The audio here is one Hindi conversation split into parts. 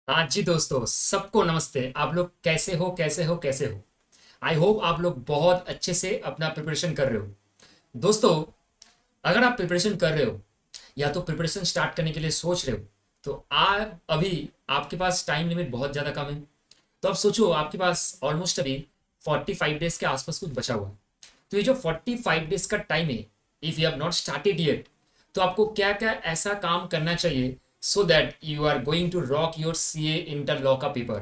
हाँ जी दोस्तों, सबको नमस्ते। आप लोग कैसे हो? आई होप आप लोग बहुत अच्छे से अपना प्रिपरेशन कर रहे हो। दोस्तों, अगर आप प्रिपरेशन कर रहे हो या तो प्रिपरेशन स्टार्ट करने के लिए सोच रहे हो, तो आप अभी आपके पास टाइम लिमिट बहुत ज़्यादा कम है। तो अब सोचो, आपके पास ऑलमोस्ट अभी 45 डेज के आसपास कुछ बचा हुआ है। तो ये जो 45 डेज का टाइम है, if you have not started yet, तो आपको क्या क्या ऐसा काम करना चाहिए so that you are going to rock your C A inter law का पेपर।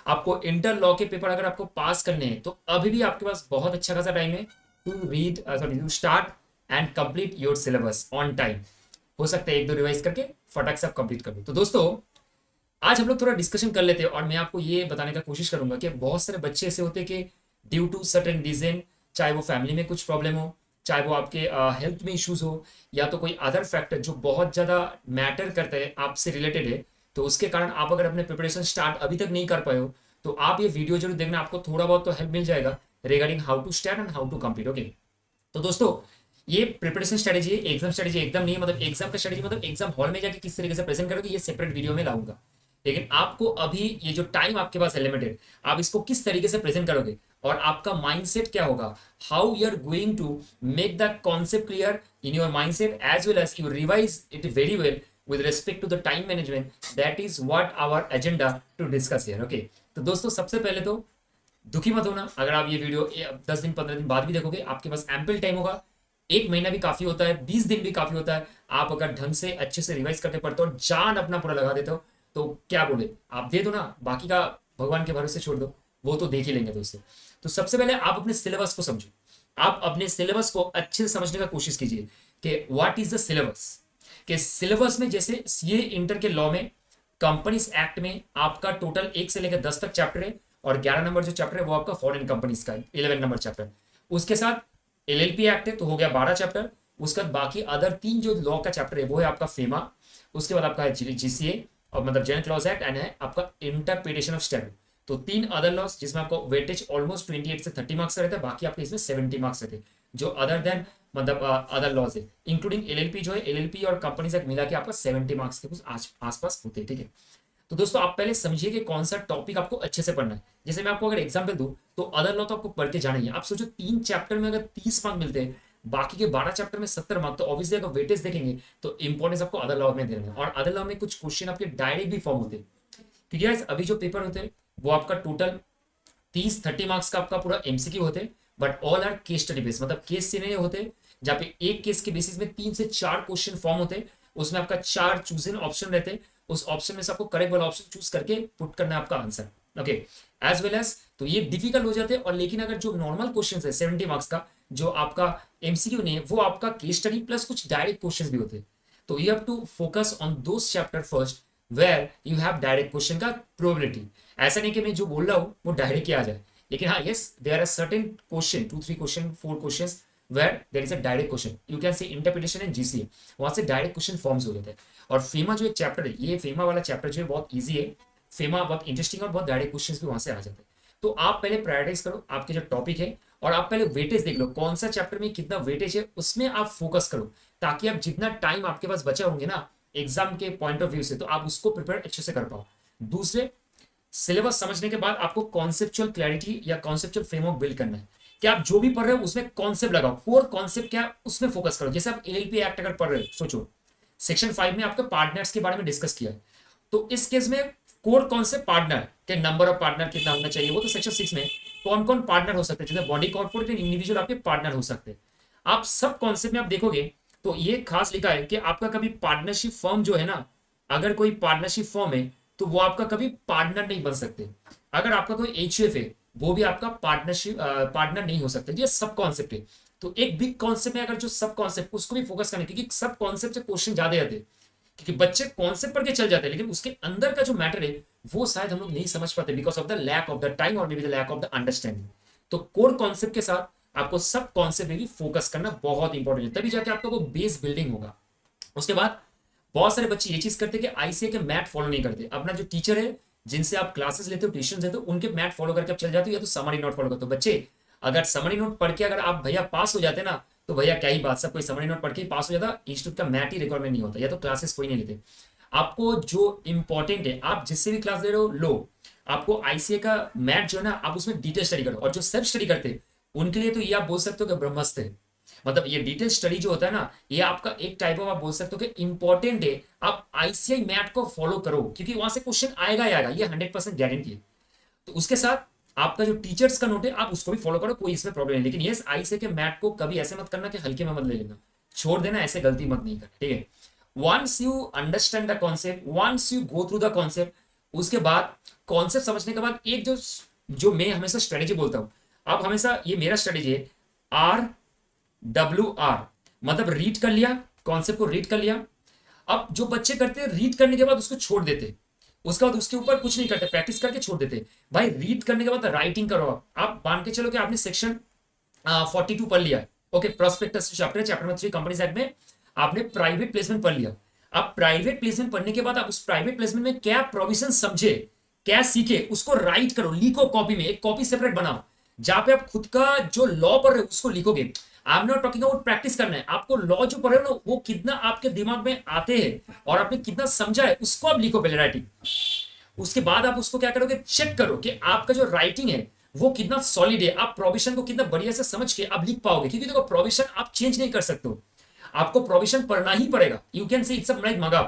आपको इंटर लॉ के पेपर अगर आपको पास करने हैं तो अभी भी आपके पास बहुत अच्छा खासा टाइम है to read, sorry, to start and complete your syllabus on time. हो सकता है एक दो रिवाइज करके फटाक से आप कंप्लीट कर दो। तो दोस्तों, आज हम लोग थोड़ा डिस्कशन कर लेते हैं और मैं आपको ये बताने का कोशिश करूंगा कि बहुत सारे बच्चे ऐसे होते हैं कि ड्यू टू सर्टेन रीजन, चाहे वो फैमिली में कुछ प्रॉब्लम हो, चाहे वो आपके हेल्थ में इश्यूज हो, या तो कोई अदर फैक्टर जो बहुत ज़्यादा मैटर करता है आपसे रिलेटेड है, तो उसके कारण आप अगर अपने प्रिपरेशन स्टार्ट अभी तक नहीं कर पाए हो, तो आप ये वीडियो जरूर देखना। आपको थोड़ा बहुत तो हेल्प मिल जाएगा regarding how to start and how to complete. Okay, तो दोस्तों, ये प्रिपरेशन स्ट्रेटेजी है, एग्जाम स्ट्रेटेजी एकदम नहीं है। मतलब एग्जाम का स्ट्रेटेजी मतलब एग्जाम हॉल में जाके किस तरीके से प्रेजेंट करोगे, ये सेपरेट वीडियो में लाऊंगा। लेकिन आपको अभी ये जो टाइम आपके पास है लिमिटेड, आप इसको किस तरीके से प्रेजेंट करोगे और आपका माइंडसेट क्या होगा, how you are going to make the concept clear in your mindset as well as you revise it very well with respect to the time management, that is what our agenda to discuss here. Okay, तो दोस्तों, सबसे पहले तो दुखी मत होना अगर आप ये वीडियो 10 दिन 15 दिन बाद भी देखोगे। आपके पास एम्पल टाइम होगा। एक महीना भी काफी होता है, 20 दिन भी काफी होता है। आप अगर ढंग से अच्छे से रिवाइज करके पढ़ते हो और जान अपना पूरा लगा देते हो, तो क्या बोले, आप दे दो ना, बाकी का भगवान के भरोसे छोड़ दो, वो तो देख ही लेंगे दोस्तों। तो सबसे पहले आप अपने सिलेबस को समझो। आप अपने सिलेबस को अच्छे से समझने का कोशिश कीजिए कि व्हाट इज द सिलेबस। कि सिलेबस में जैसे सीए इंटर के लॉ में, कंपनीज एक्ट में आपका टोटल 1 से लेकर 10 तक चैप्टर है, और 11 नंबर जो चैप्टर है वो आपका फॉरेन कंपनीज का 11 नंबर चैप्टर। उसके साथ एलएलपी एक्ट है, तो हो गया 12 चैप्टर। उसके बाद बाकी अदर 3 जो लॉ का चैप्टर है वो है आपका फेमा। उसके बाद आपका है जीसीए, और मतलब जनरल क्लॉज एक्ट, एंड है आपका इंटरप्रिटेशन ऑफ स्टैट्यूट। तो 3 अदर लॉस जिसमें आपको वेटेज ऑलमोस्ट 28 से 30 मार्क्स रहता है, बाकी आपके इसमें 70 मार्क्स रहते हैं जो अदर देन, मतलब अदर लॉज है, इंक्लूडिंग एलएलपी। जो है एलएलपी और कंपनी से मिला के आपका 70 मार्क्स के कुछ आसपास होते हैं। ठीक है, तो दोस्तों आप पहले समझिए कि कौन सा टॉपिक आपको अच्छे से पढ़ना है। जैसे मैं आपको अगर एग्जांपल दूं, तो अदर लॉ तो आपको पढ़ के जाना ही है। आप सोचो, 3 चैप्टर में अगर 30 मार्क मिलते हैं, बाकी के 12 चैप्टर में 70 मार्क, तो ऑब्वियसली अगर वेटेज देखेंगे तो इंपॉर्टेंस आपको अदर लॉ में देना है। और अदर लॉ में कुछ क्वेश्चन आपके डायरेक्ट भी फॉर्म होते हैं, क्योंकि guys, अभी जो पेपर होते हैं वो आपका टोटल 30-30 मार्क्स का आपका पूरा एमसीक्यू होते हैं। But all are case study base, मतलब केस सिनेरियो होते हैं, जहाँ पे एक केस के बेसिस में 3 से 4 क्वेश्चन फॉर्म होते हैं। उसमें आपका 4 चूजन ऑप्शन रहते हैं। उस ऑप्शन में से आपको करेक्ट वाला ऑप्शन चूज करके पुट करना है आपका answer. Okay, as well as, तो ये डिफिकल्ट हो जाते हैं। और लेकिन अगर जो नॉर्मल क्वेश्चन है 70 मार्क्स का, जो आपका एमसीक्यू नहीं है, वो आपका केस स्टडी प्लस कुछ डायरेक्ट क्वेश्चन भी होते हैं। तो you have to focus on those chapter first where you have direct question का प्रोबेबिलिटी। ऐसा नहीं कि मैं जो बोल रहा हूँ वो डायरेक्ट ही आ जाए, लेकिन हाँ, yes, there are certain question, 2 3 question 4 question where there is a direct question. You can say interpretation and GCA, वहां से डायरेक्ट क्वेश्चन फॉर्म्स हो जाते हैं। और फेमा जो एक चैप्टर है, ये फेमा वाला चैप्टर जो है बहुत ईजी है। फेमा बहुत इंटरेस्टिंग और बहुत डायरेक्ट क्वेश्चन भी वहां से आ जाते हैं। तो आप पहले प्रायोरिटाइज करो आपके जो टॉपिक है, और आप पहले वेटेज देख लो, कौन सा चैप्टर में कितना वेटेज है, उसमें आप फोकस करो, ताकि आप जितना टाइम आपके पास बचा होंगे ना एग्जाम के पॉइंट ऑफ व्यू से, तो आप उसको प्रिपेयर अच्छे से कर पाओ। दूसरे, सिलेबस समझने के बाद आपको कॉन्सेप्चुअल क्लैरिटी या कॉन्सेप्चुअल फ्रेमवर्क बिल्ड करना है कि आप जो भी पढ़ रहे हो उसमें कॉन्सेप्ट लगाओ, कोर कॉन्सेप्ट क्या है उसमें फोकस करो। जैसे आप एलएलपी एक्ट अगर पढ़ रहे हो, सोचो सेक्शन 5 में आपका पार्टनर्स के बारे में डिस्कस किया है, तो इस केस में कोर कॉन्सेप्ट पार्टनर के नंबर ऑफ पार्टनर कितना होना चाहिए, वो तो सेक्शन 6 में कौन कौन पार्टनर हो सकते हैं, जैसे बॉडी कॉर्पोरेट एंड इंडिविजुअल आपके पार्टनर हो सकते हैं। आप सब कॉन्सेप्ट में आप देखोगे तो ये खास लिखा है कि आपका कभी पार्टनरशिप फर्म जो है ना, अगर कोई पार्टनरशिप फर्म है तो वो आपका कभी पार्टनर नहीं बन सकते। अगर आपका कोई एचयूएफ है, वो भी आपका पार्टनरशिप पार्टनर नहीं हो सकते। ये सब कॉन्सेप्ट है। तो एक बिग कॉन्सेप्ट है, अगर जो सब कॉन्सेप्ट उसको भी फोकस करना है, क्योंकि सब कॉन्सेप्ट से क्वेश्चन ज्यादा आते हैं। क्योंकि बच्चे कॉन्सेप्ट पढ़ के चल जाते हैं, लेकिन उसके अंदर का जो मैटर है वो शायद हम लोग नहीं समझ पाते, because of the lack of the time और may be the lack of the understanding. तो कोर कॉन्सेप्ट के साथ आपको सब कॉन्सेप्ट में भी फोकस करना बहुत इंपॉर्टेंट है, तभी जाके आपका वो बेस बिल्डिंग होगा। उसके बाद बहुत सारे बच्चे ये चीज करते हैं कि आईसीए के मैथ फॉलो नहीं करते। अपना जो टीचर है, जिनसे आप क्लासेस लेते हो, ट्यूशन लेते हो, उनके मैथ फॉलो करके आप चल जाते हो, या तो समरी नोट फॉलो करते हो। बच्चे, अगर समरी नोट पढ़ के अगर आप भैया पास हो जाते ना, तो भैया क्या ही बात, सब कोई समरी नोट पढ़ के ही पास हो जाता, इंस्टीट्यूट का मैथ ही रिकॉर्ड में नहीं होता, या तो क्लासेस कोई नहीं लेते। आपको जो इंपॉर्टेंट है, आप जिससे भी क्लास दे रहे हो लो, आपको आईसीए का मैथ जो है ना, आप उसमें डिटेल स्टडी करो। और जो सेल्फ स्टडी करते हैं उनके लिए तो ये आप बोल सकते हो कि ब्रह्मास्त्र है। मतलब ये डिटेल स्टडी जो होता है ना, ये आपका एक टाइप ऑफ आप बोल सकते हो कि इंपॉर्टेंट है। आप आईसीआई मैथ को फॉलो करो क्योंकि वहां से क्वेश्चन आएगा ही आएगा, ये 100% गारंटी है। तो उसके साथ आपका जो टीचर्स का नोट है आप उसको भी फॉलो करो, कोई इसमें प्रॉब्लम नहीं। लेकिन ये आईसीआई के मैथ को कभी ऐसे मत करना कि हल्के में मत ले लेना, छोड़ देना, ऐसे गलती मत नहीं करना, ठीक है। Once you understand the concept, once you go through the concept, उसके बाद कॉन्सेप्ट समझने के बाद एक जो जो मैं हमेशा स्ट्रेटेजी बोलता हूं, आप हमेशा, ये मेरा स्ट्रेटेजी है, RWR, मतलब रीड कर लिया, कॉन्सेप्ट को रीड कर लिया। अब जो बच्चे करते हैं रीड करने के बाद उसको छोड़ देते, उसके बाद उसके ऊपर कुछ नहीं करते, प्रैक्टिस करके छोड़ देते। भाई रीड करने के बाद राइटिंग करो। आप मान के चलो कि आपने सेक्शन 42 पढ़ लिया, okay, prospectus chapter, chapter number 3 companies act में आपने प्राइवेट प्लेसमेंट पढ़ लिया। अब प्राइवेट प्लेसमेंट पढ़ने के बाद आप उस प्राइवेट प्लेसमेंट में क्या प्रोविजन समझे, क्या सीखे, उसको राइट करो, लिखो कॉपी में, एक कॉपी सेपरेट बनाओ जहां पे आप खुद का जो लॉ पढ़ रहे हो उसको लिखोगे। I am not talking about practice करना है, आपको लॉ जो पढ़ रहे हो ना वो कितना आपके दिमाग में आते हैं और आपने कितना समझा है उसको आप लिखो पहले, राइटिंग। उसके बाद आप उसको क्या करोगे, चेक करो कि आपका जो राइटिंग है वो कितना सॉलिड है, आप प्रोविजन को कितना बढ़िया से समझ के आप लिख पाओगे। क्योंकि देखो प्रोविजन आप चेंज नहीं कर सकते हो, आपको प्रोविजन पढ़ना ही पड़ेगा। यू कैन से इट्स लाइक मगा,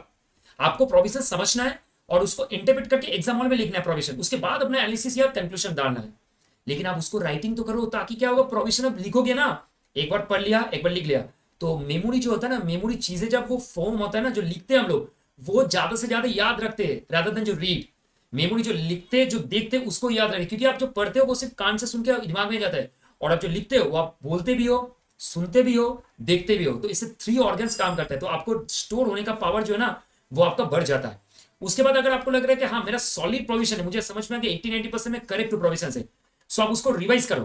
आपको प्रोविजन समझना है और उसको इंटरप्रेट करके एग्जाम हॉल में लिखना है प्रोविजन, उसके बाद अपना एनालिसिस या कंक्लूजन डालना है। लेकिन आप उसको राइटिंग तो करो, ताकि क्या होगा, प्रोविजन अब लिखोगे ना, एक बार पढ़ लिया, एक बार लिख लिया, तो मेमोरी जो होता है ना, मेमोरी चीजें जब वो फॉर्म होता है ना, जो लिखते हैं हम लोग, वो ज्यादा से ज्यादा याद रखते हैं रादर देन जो रीड। मेमोरी जो लिखते, जो देखते उसको याद रखे, क्योंकि आप जो पढ़ते हो वो सिर्फ कान से सुन के दिमाग में जाता है, और आप जो लिखते हो वो आप बोलते भी हो, सुनते भी हो, देखते भी हो। तो इससे 3 ऑर्गन्स काम करते हैं, तो आपको स्टोर होने का पावर जो है ना वो आपका बढ़ जाता है। उसके बाद अगर आपको लग रहा है कि हाँ मेरा सॉलिड प्रोविजन है, मुझे समझ में आ गया 80-90% में करेक्ट प्रोविजन है, सो आप उसको रिवाइज करो।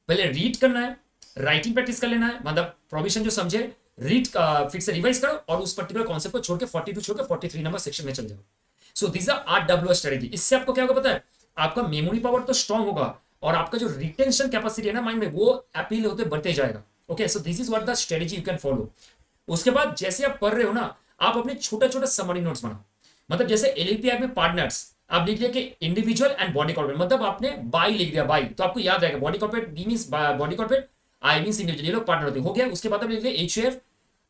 पहले रीड करना है, राइटिंग प्रैक्टिस कर लेना है, मतलब प्रोविजन जो समझे रीड फिर से रिवाइज करो, और उस पर्टिकुलर कॉन्सेप्ट को छोड़ के 42 छोड़ के 43 नंबर सेक्शन में चल जाओ। So this are RWR strategy. इससे आपको क्या होगा पता है, आपका मेमोरी पावर तो स्ट्रांग होगा और आपका जो रिटेंशन कैपेसिटी है ना माइंड में, वो अपील होते बढ़ते जाएगा। Okay, so this is what the strategy you can follow. उसके बाद जैसे आप पढ़ रहे हो ना, आप अपने छोटा छोटा समरी नोट्स बनाओ। मतलब जैसे LLP ऐप में पार्टनर्स, आप लिख लिया कि इंडिविजुअल एंड बॉडी कॉर्पोरेट, मतलब आपने बाई लिख दिया, बाई तो आपको याद रहेगा, body corporate, B means body corporate, I means individual, ये लोग पार्टनर होते हैं, हो गया। उसके बाद आप लिख लिया HUF,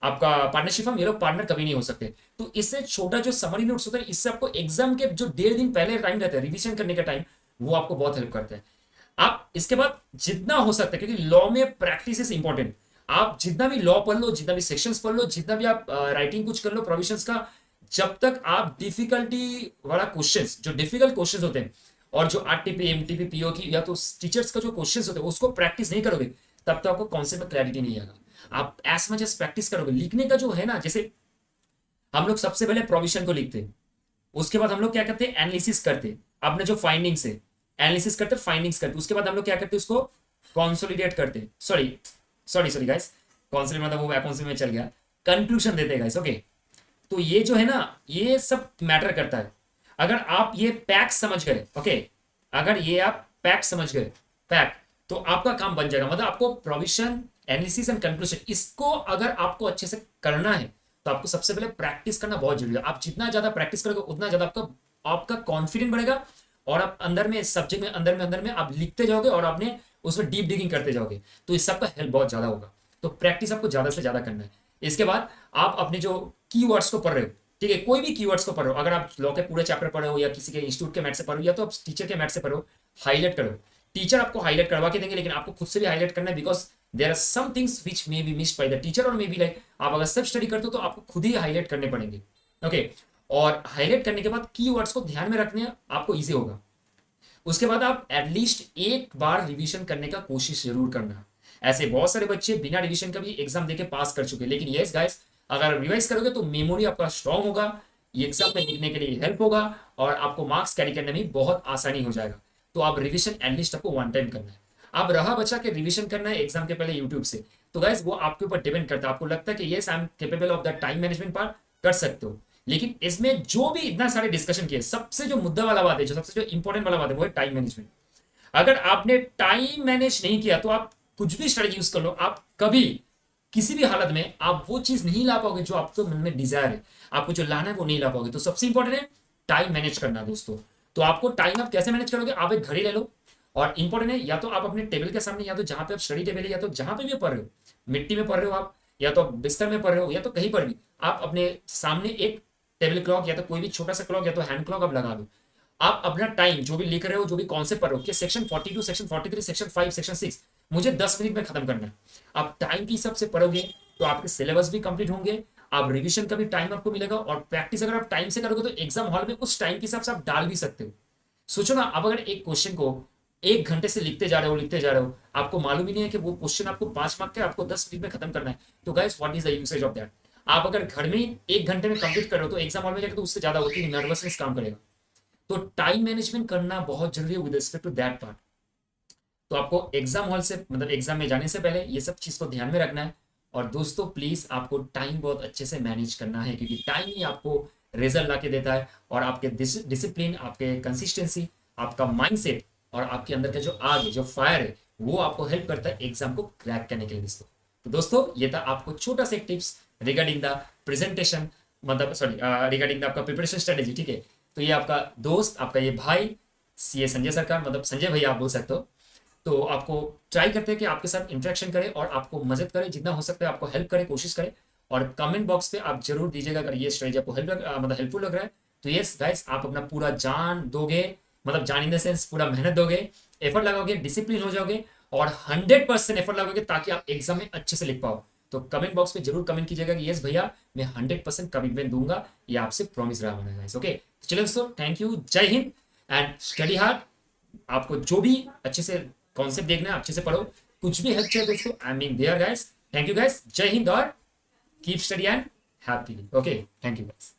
आपका पार्टनरशिप हम, ये लोग पार्टनर कभी नहीं हो सकते। तो इससे छोटा जो समरी नोट्स होता है, इससे आपको एग्जाम के जो 1.5 दिन पहले टाइम रहता है रिविजन करने का टाइम, वो आपको बहुत हेल्प करता है। आप इसके बाद जितना हो सकता है, क्योंकि लॉ में प्रैक्टिस इज इंपॉर्टेंट, आप जितना भी लॉ पढ़ लो, जितना भी सेक्शंस पढ़ लो, जितना भी आप राइटिंग कुछ कर लो प्रोविजंस का, जब तक आप डिफिकल्टी वाला क्वेश्चंस, जो डिफिकल्ट क्वेश्चंस होते हैं और जो RTP MTP PO की या तो टीचर्स का जो क्वेश्चंस होते हैं उसको प्रैक्टिस नहीं करोगे, तब तक आपको कॉन्सेप्ट में क्लैरिटी नहीं आएगा। आप एज मच एज प्रैक्टिस करोगे, लिखने का जो है ना, जैसे हम लोग सबसे पहले प्रोविजन को लिखते हैं, उसके बाद हम लोग क्या करते हैं, एनालिसिस करते हैं, अपने जो फाइंडिंग्स है एनालिसिस करते, फाइंडिंग्स करते, उसके बाद हम लोग क्या करते हैं, उसको कॉन्सोलिडेट करते हैं, sorry sorry sorry guys, consolidate मतलब वो अकाउंट्स में चल गया, कंक्लूजन देते हैं गाइस। ओके, तो ये जो है ना, ये सब मैटर करता है। अगर आप ये पैक समझ गए, ओके, अगर ये आप पैक समझ गए, पैक, तो आपका काम बन जाएगा। मतलब आपको प्रोविजन, एनालिसिस एंड कंक्लूजन, इसको अगर आपको अच्छे से करना है तो आपको सबसे पहले प्रैक्टिस करना बहुत जरूरी है। आप जितना ज्यादा प्रैक्टिस करोगे उतना ज्यादा आपका आपका कॉन्फिडेंस बढ़ेगा, और आप अंदर में सब्जेक्ट में अंदर में आप लिखते जाओगे और आपने उसमें डीप डिगिंग करते जाओगे, तो इस सब का हेल्प बहुत ज्यादा होगा। तो प्रैक्टिस आपको ज्यादा से ज्यादा करना है। इसके बाद आप अपने जो कीवर्ड्स को पढ़ रहे हो, ठीक है, कोई भी कीवर्ड्स को पढ़ो, अगर आप लॉ के पूरे चैप्टर पढ़े हो या किसी के इंस्टीट्यूट के मैथ से पढ़ो या तो आप टीचर के मैथ से पढ़ो, हाईलाइट करो। टीचर आपको हाईलाइट करवा के देंगे, लेकिन आपको खुद से भी हाईलाइट करना है, because there are some things which may be missed by the teacher, और मे बी लाइक आप अगर सेल्फ स्टडी करते हो तो आपको खुद ही हाईलाइट करने पड़ेंगे। ओके, और हाईलाइट करने के बाद कीवर्ड्स को ध्यान में रखने आपको ईजी होगा। उसके बाद आप एटलीस्ट एक बार रिवीजन करने का कोशिश जरूर करना। ऐसे बहुत सारे बच्चे बिना रिवीजन का भी एग्जाम देके पास कर चुके, लेकिन यस गाइस, अगर रिवाइज करोगे तो मेमोरी आपका स्ट्रांग होगा, ये एग्जाम में लिखने के लिए हेल्प होगा, और आपको मार्क्स कैरी करने में बहुत आसानी हो जाएगा। तो आप रिवीजन एटलीस्ट आपको 1 टाइम करना है। अब रहा बचा के रिवीजन करना है एग्जाम के पहले यूट्यूब से, तो गाइस वो आपके ऊपर डिपेंड करता है। आपको लगता है कि yes I am capable of the time management part, कर सकते हो, लेकिन इसमें जो भी इतना सारे डिस्कशन किए, सबसे जो मुद्दा वाला बात है, जो सबसे जो इंपॉर्टेंट वाला बात है, वो है टाइम मैनेजमेंट। अगर आपने टाइम मैनेज नहीं किया तो आप कुछ भी स्ट्रेटजी यूज कर लो, आप कभी किसी भी हालत में आप वो चीज नहीं ला पाओगे जो आपके मन में डिजायर है, आपको जो लाना है वो नहीं ला पाओगे। तो सबसे इंपॉर्टेंट है टाइम मैनेज करना दोस्तों। तो आपको टाइम आप कैसे मैनेज करोगे, आप एक घड़ी ले लो, और इंपॉर्टेंट है या तो आप अपने टेबल के सामने, या तो जहां पे आप स्टडी टेबल है, या तो जहां पे भी पढ़ रहे हो, मिट्टी में पढ़ रहे हो आप, या तो आप बिस्तर में पढ़ रहे हो, या तो कहीं पर भी आप अपने सामने एक टेबल क्लॉक या तो कोई भी छोटा सा क्लॉक या तो हैंड क्लॉक आप लगा दो। आप अपना टाइम जो भी लिख रहे हो, जो भी कॉन्सेप्ट पढ़ रहे हो कि सेक्शन 42, सेक्शन 43, सेक्शन 5, सेक्शन 6 मुझे 10 मिनट में खत्म करना है, आप टाइम के हिसाब से पढ़ोगे तो आपके सिलेबस भी कंप्लीट होंगे, आप रिवीजन का भी टाइम आपको मिलेगा, और प्रैक्टिस अगर आप टाइम से करोगे तो एग्जाम हॉल में उस टाइम के हिसाब से आप डाल भी सकते हो। सोचो ना, अब अगर एक क्वेश्चन को 1 घंटे से लिखते जा रहे हो, आपको मालूम ही नहीं है कि वो क्वेश्चन आपको 5 मार्क का आपको 10 मिनट में खत्म करना है, तो guys what is the usage of that. आप अगर घर में 1 घंटे में कंप्लीट कर रहे हो तो एग्जाम हॉल में जाकर तो उससे ज्यादा होती है, नर्वसनेस काम करेगा। तो टाइम मैनेजमेंट करना बहुत जरूरी है with respect to that part. तो आपको एग्जाम हॉल से मतलब एग्जाम में जाने से पहले ये सब चीज को ध्यान में रखना है। और दोस्तों प्लीज आपको टाइम बहुत अच्छे से मैनेज करना है, क्योंकि टाइम ही आपको रिजल्ट ला के देता है, और आपके डिसिप्लिन, आपके कंसिस्टेंसी, आपका माइंडसेट और आपके अंदर का जो आग है, जो फायर है, वो आपको हेल्प करता है एग्जाम को क्रैक करने के लिए दोस्तों। तो दोस्तों ये था आपको छोटा सा एक टिप्स रिगार्डिंग द प्रेजेंटेशन, मतलब सॉरी रिगार्डिंग द आपका प्रिपरेशन स्ट्रेटेजी, ठीक है। तो ये आपका दोस्त, आपका ये भाई सीए संजय सरकार, मतलब संजय भैया आप बोल सकते हो। तो आपको ट्राई करते हैं कि आपके साथ इंटरेक्शन करे और आपको मदद करे, जितना हो सकता है आपको हेल्प करे, कोशिश करे। और कमेंट बॉक्स पे आप जरूर दीजिएगा अगर ये स्ट्रेटेजी आपको मतलब हेल्पफुल लग रहा है। तो यस गाइस, आप अपना पूरा जान दोगे, मतलब जान इन द सेंस पूरा मेहनत दोगे, एफर्ट लगाओगे, डिसिप्लिन हो जाओगे, और 100% एफर्ट लगाओगे ताकि आप एग्जाम में अच्छे से लिख पाओ। तो कमेंट बॉक्स में जरूर कमेंट कीजिएगा कि यस भैया मैं 100% कमिटमेंट दूंगा, ये आपसे प्रॉमिस रहा हमारा गाइस। ओके, चलिए दोस्तों, थैंक यू, जय हिंद एंड स्टडी हार्ड। आपको जो भी अच्छे से कॉन्सेप्ट देखना है अच्छे से पढ़ो, कुछ भी हेल्प चाहिए दोस्तों, I mean there guys. Thank you guys, जय हिंद और keep study and happy. Okay, thank you guys.